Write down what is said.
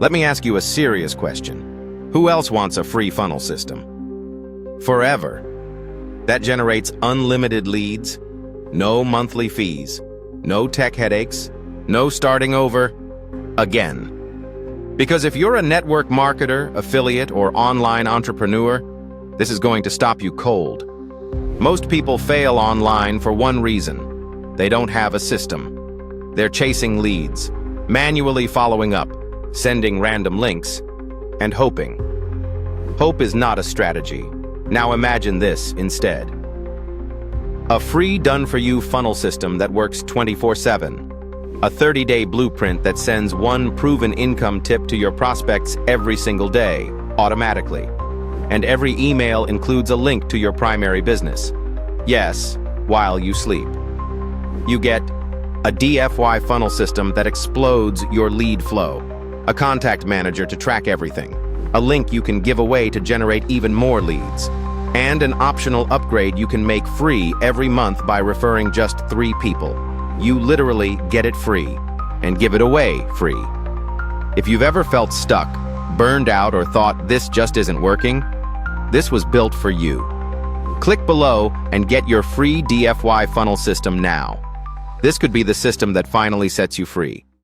Let me ask you a serious question. Who else wants a free funnel system? Forever. That generates unlimited leads, no monthly fees, no tech headaches, no starting over again. Because if you're a network marketer, affiliate, or online entrepreneur, this is going to stop you cold. Most people fail online for one reason. They don't have a system. They're chasing leads, manually following up, sending random links, and hoping. Hope is not a strategy. Now imagine this instead. A free done-for-you funnel system that works 24/7. A 30-day blueprint that sends one proven income tip to your prospects every single day, automatically. And every email includes a link to your primary business. Yes, while you sleep. You get a DFY funnel system that explodes your lead flow, a contact manager to track everything, a link you can give away to generate even more leads, and an optional upgrade you can make free every month by referring just 3 people. You literally get it free and give it away free. If you've ever felt stuck, burned out, or thought this just isn't working, this was built for you. Click below and get your free DFY funnel system now. This could be the system that finally sets you free.